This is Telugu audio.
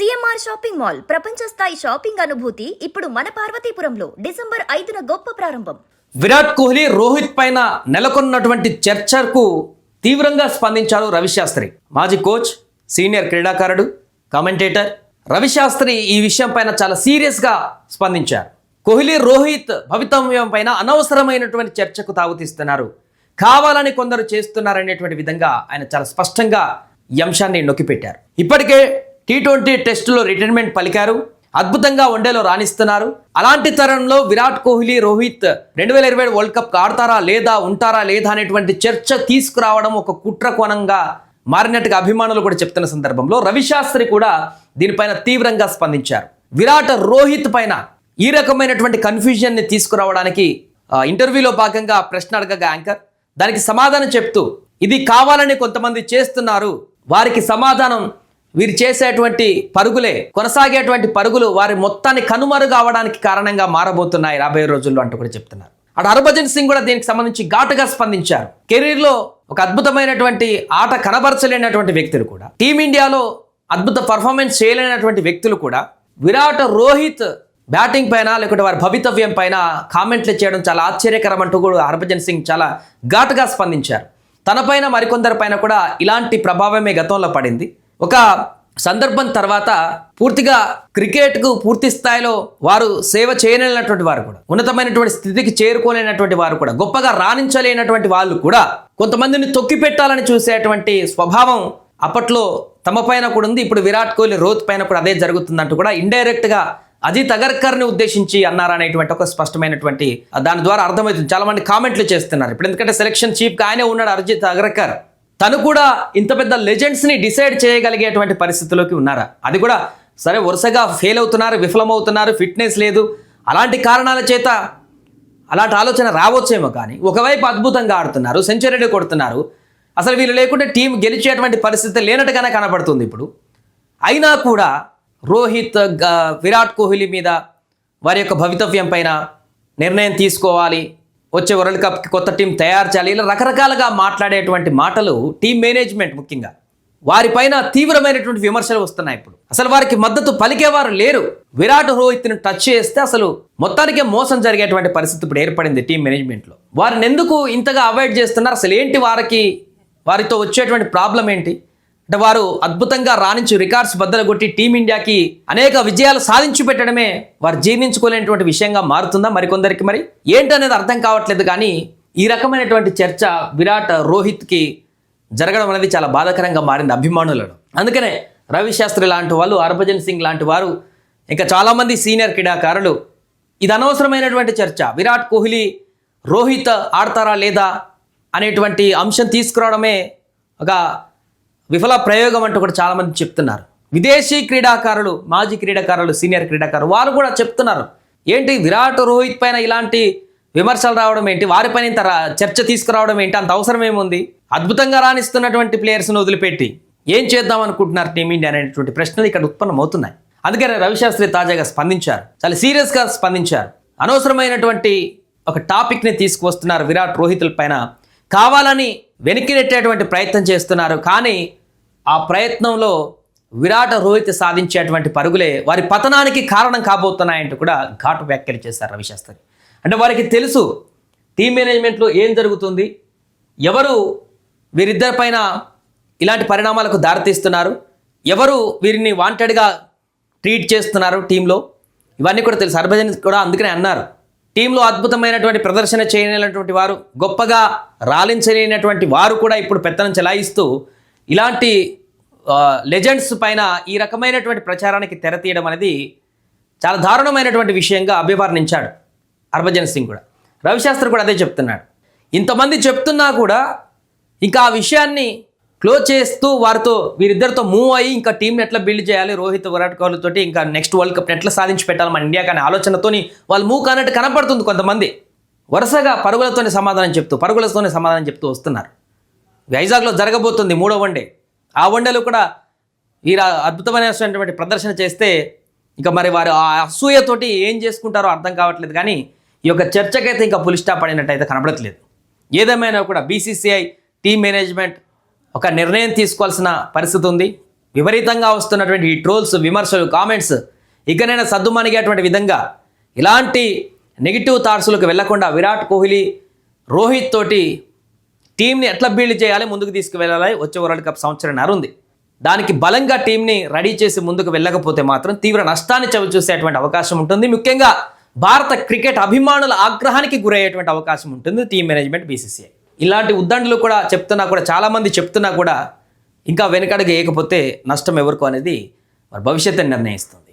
సిఎంఆర్ షాపింగ్ మాల్ ప్రపంచ స్థాయి షాపింగ్ అనుభూతి ఇప్పుడు మన పార్వతీపురంలో డిసెంబర్ 5న గొప్ప ప్రారంభం. విరాట్ కోహ్లీ, రోహిత్ పైన నెలకొన్నటువంటి చర్చకు తీవ్రంగా స్పందించారు రవిశాస్త్రి. మాజీ కోచ్, సీనియర్ క్రీడాకారుడు, కామెంటేటర్ రవిశాస్త్రి ఈ విషయం పైన చాలా సీరియస్గా స్పందించారు. కోహ్లీ, రోహిత్ భవితవ్యం పైన అనవసరమైనటువంటి చర్చకు తాగుతీస్తున్నారు, కావాలని కొందరు చేస్తున్నారనేటువంటి విధంగా ఆయన చాలా స్పష్టంగా ఈ అంశాన్ని నొక్కిపెట్టారు. ఇప్పటికే T20 టెస్టులో రిటైర్మెంట్ పలికారు, అద్భుతంగా వన్డేలో రాణిస్తున్నారు. అలాంటి తరుణంలో విరాట్ కోహ్లీ, రోహిత్ 2027 వరల్డ్ కప్ ఆడతారా లేదా, ఉంటారా లేదా అనేటువంటి చర్చ తీసుకురావడం ఒక కుట్ర కోణంగా మారినట్టుగా అభిమానులు కూడా చెప్తున్న సందర్భంలో రవిశాస్త్రి కూడా దీనిపైన తీవ్రంగా స్పందించారు. విరాట్, రోహిత్ పైన ఈ రకమైనటువంటి కన్ఫ్యూజన్ని తీసుకురావడానికి ఇంటర్వ్యూలో భాగంగా ప్రశ్న అడగగా యాంకర్ దానికి సమాధానం చెప్తూ, ఇది కావాలని కొంతమంది చేస్తున్నారు, వారికి సమాధానం వీరు చేసేటువంటి పరుగులే, కొనసాగేటువంటి పరుగులు వారి మొత్తాన్ని కనుమరుగవడానికి కారణంగా మారబోతున్నాయి రాబోయే రోజుల్లో అంటూ కూడా చెప్తున్నారు. అటు హర్భజన్ సింగ్ కూడా దీనికి సంబంధించి ఘాటుగా స్పందించారు. కెరీర్లో ఒక అద్భుతమైనటువంటి ఆట కనబరచలేనటువంటి వ్యక్తులు కూడా, టీమిండియాలో అద్భుత పర్ఫార్మెన్స్ చేయలేనటువంటి వ్యక్తులు కూడా విరాట్, రోహిత్ బ్యాటింగ్ పైన లేకుంటే వారి భవితవ్యం పైన కామెంట్లు చేయడం చాలా ఆశ్చర్యకరం అంటూ కూడా హర్భజన్ సింగ్ చాలా ఘాటుగా స్పందించారు. తనపైన మరికొందరి పైన కూడా ఇలాంటి ప్రభావమే గతంలో పడింది. ఒక సందర్భం తర్వాత పూర్తిగా క్రికెట్కు పూర్తి స్థాయిలో వారు సేవ చేయలేనటువంటి వారు కూడా, ఉన్నతమైనటువంటి స్థితికి చేరుకోలేనటువంటి వారు కూడా, గొప్పగా రాణించలేనటువంటి వాళ్ళు కూడా కొంతమందిని తొక్కిపెట్టాలని చూసేటువంటి స్వభావం అప్పట్లో తమ పైన కూడా ఉంది. ఇప్పుడు విరాట్ కోహ్లీ, రోహిత్ పైన కూడా అదే జరుగుతుందంటూ కూడా ఇండైరెక్ట్గా అజిత్ అగర్కర్ని ఉద్దేశించి అన్నారనేటువంటి ఒక స్పష్టమైనటువంటి దాని ద్వారా అర్థమవుతుంది. చాలా మంది కామెంట్లు చేస్తున్నారు ఇప్పుడు, ఎందుకంటే సెలక్షన్ చీఫ్గా ఆయనే ఉన్నాడు అజిత్ అగర్కర్. తను కూడా ఇంత పెద్ద లెజెండ్స్ని డిసైడ్ చేయగలిగేటువంటి పరిస్థితిలోకి ఉన్నారా? అది కూడా సరే, వరుసగా ఫెయిల్ అవుతున్నారు, విఫలమవుతున్నారు, ఫిట్నెస్ లేదు, అలాంటి కారణాల చేత అలాంటి ఆలోచన రావచ్చేమో. కానీ ఒకవైపు అద్భుతంగా ఆడుతున్నారు, సెంచరీ కొడుతున్నారు, అసలు వీళ్ళు లేకుంటే టీం గెలిచేటువంటి పరిస్థితి లేనట్టుగానే కనబడుతుంది ఇప్పుడు. అయినా కూడా రోహిత్, విరాట్ కోహ్లీ మీద వారి యొక్క భవితవ్యం పైన నిర్ణయం తీసుకోవాలి, వచ్చే వరల్డ్ కప్కి కొత్త టీం తయారు చేయాలి, ఇలా రకరకాలుగా మాట్లాడేటువంటి మాటలు టీం మేనేజ్మెంట్ ముఖ్యంగా వారిపైన తీవ్రమైనటువంటి విమర్శలు వస్తున్నాయి. ఇప్పుడు అసలు వారికి మద్దతు పలికేవారు లేరు. విరాట్, రోహిత్ని టచ్ చేస్తే అసలు మొత్తానికే మోసం జరిగేటువంటి పరిస్థితి ఇప్పుడు ఏర్పడింది టీం మేనేజ్మెంట్లో. వారిని ఎందుకు ఇంతగా అవాయిడ్ చేస్తున్నారు? అసలు ఏంటి వారితో వచ్చేటువంటి ప్రాబ్లం ఏంటి? అంటే వారు అద్భుతంగా రాణించి రికార్డ్స్ బద్దలు కొట్టి టీమిండియాకి అనేక విజయాలు సాధించి పెట్టడమే వారు జీర్ణించుకోలేనటువంటి విషయంగా మారుతుందా మరికొందరికి? మరి ఏంటనేది అర్థం కావట్లేదు. కానీ ఈ రకమైనటువంటి చర్చ విరాట్, రోహిత్కి జరగడం అనేది చాలా బాధాకరంగా మారింది అభిమానులను. అందుకనే రవిశాస్త్రి లాంటి వాళ్ళు, హర్భజన్ సింగ్ లాంటి వారు, ఇంకా చాలామంది సీనియర్ క్రీడాకారులు ఇది అనవసరమైనటువంటి చర్చ, విరాట్ కోహ్లీ, రోహిత్ ఆడతారా లేదా అనేటువంటి అంశం తీసుకురావడమే ఒక విఫల ప్రయోగం అంటూ కూడా చాలామంది చెప్తున్నారు. విదేశీ క్రీడాకారులు, మాజీ క్రీడాకారులు, సీనియర్ క్రీడాకారులు వారు కూడా చెప్తున్నారు, ఏంటి విరాట్, రోహిత్ పైన ఇలాంటి విమర్శలు రావడం ఏంటి, వారిపైన ఇంత చర్చ తీసుకురావడం ఏంటి, అంత అవసరం ఏముంది? అద్భుతంగా రాణిస్తున్నటువంటి ప్లేయర్స్ను వదిలిపెట్టి ఏం చేద్దాం అనుకుంటున్నారు టీమిండియా అనేటువంటి ప్రశ్నలు ఇక్కడ ఉత్పన్నమవుతున్నాయి. అందుకనే రవిశాస్త్రి తాజాగా స్పందించారు, చాలా సీరియస్గా స్పందించారు. అనవసరమైనటువంటి ఒక టాపిక్ని తీసుకువస్తున్నారు విరాట్, రోహిత్ల పైన, కావాలని వెనక్కి నెట్టేటువంటి ప్రయత్నం చేస్తున్నారు. కానీ ఆ ప్రయత్నంలో విరాట్, రోహిత్ సాధించేటువంటి పరుగులే వారి పతనానికి కారణం కాబోతున్నాయంటూ కూడా ఘాటు వ్యాఖ్యలు చేశారు రవిశాస్త్రి. అంటే వారికి తెలుసు టీం మేనేజ్మెంట్లో ఏం జరుగుతుంది, ఎవరు వీరిద్దరి పైన ఇలాంటి పరిణామాలకు దారితీస్తున్నారు, ఎవరు వీరిని వాంటెడ్గా ట్రీట్ చేస్తున్నారు టీంలో, ఇవన్నీ కూడా తెలుసు. హర్భజన్ కూడా అందుకనే అన్నారు, టీంలో అద్భుతమైనటువంటి ప్రదర్శన చేయలేనటువంటి వారు, గొప్పగా రాలించలేనటువంటి వారు కూడా ఇప్పుడు పెత్తనం చెలాయిస్తూ ఇలాంటి లెజెండ్స్ పైన ఈ రకమైనటువంటి ప్రచారానికి తెరతీయడం అనేది చాలా దారుణమైనటువంటి విషయంగా అభివర్ణించాడు హర్భజన్ సింగ్ కూడా. రవిశాస్త్రి కూడా అదే చెప్తున్నాడు. ఇంతమంది చెప్తున్నా కూడా ఇంకా ఆ విషయాన్ని క్లోజ్ చేస్తూ వారితో, వీరిద్దరితో మూవ్ అయ్యి ఇంకా టీంని ఎట్లా బిల్డ్ చేయాలి, రోహిత్, విరాట్ కోహ్లీతోటి ఇంకా నెక్స్ట్ వరల్డ్ కప్ ఎట్లా సాధించి పెట్టాలి మన ఇండియాకి అనే ఆలోచనతోని వాళ్ళు మూవ్ కానట్టు కనపడుతుంది. కొంతమంది వరుసగా పరుగులతోనే సమాధానం చెప్తూ వస్తున్నారు. వైజాగ్లో జరగబోతుంది 3వ వన్డే. ఆ వన్డేలో కూడా వీరు అద్భుతమైనటువంటి ప్రదర్శన చేస్తే ఇంకా మరి వారు ఆ అసూయతోటి ఏం చేసుకుంటారో అర్థం కావట్లేదు. కానీ ఈ యొక్క చర్చకైతే ఇంకా పులి స్టాప్ పడినట్టు అయితే కనబడట్లేదు. ఏదేమైనా కూడా BCCI టీం మేనేజ్మెంట్ ఒక నిర్ణయం తీసుకోవాల్సిన పరిస్థితి ఉంది. విపరీతంగా వస్తున్నటువంటి ఈ ట్రోల్స్, విమర్శలు, కామెంట్స్ ఇకనైనా సద్దుమణిగేటువంటి విధంగా ఇలాంటి నెగిటివ్ థాట్స్లకు వెళ్లకుండా విరాట్ కోహ్లీ, రోహిత్ తోటి టీంని ఎట్లా బిల్డ్ చేయాలి, ముందుకు తీసుకువెళ్ళాలి. వచ్చే వరల్డ్ కప్ సంవత్సరంన్నర ఉంది. దానికి బలంగా టీంని రెడీ చేసి ముందుకు వెళ్ళకపోతే మాత్రం తీవ్ర నష్టాన్ని చవిచూసేటువంటి అవకాశం ఉంటుంది. ముఖ్యంగా భారత క్రికెట్ అభిమానుల ఆగ్రహానికి గురయ్యేటువంటి అవకాశం ఉంటుంది టీం మేనేజ్మెంట్, బీసీసీఐ. ఇలాంటి ఉద్దండులు కూడా చాలామంది చెప్తున్నా కూడా ఇంకా వెనకడుగు వేయకపోతే నష్టం ఎవరికో అనేది మరి భవిష్యత్తుని నిర్ణయిస్తుంది.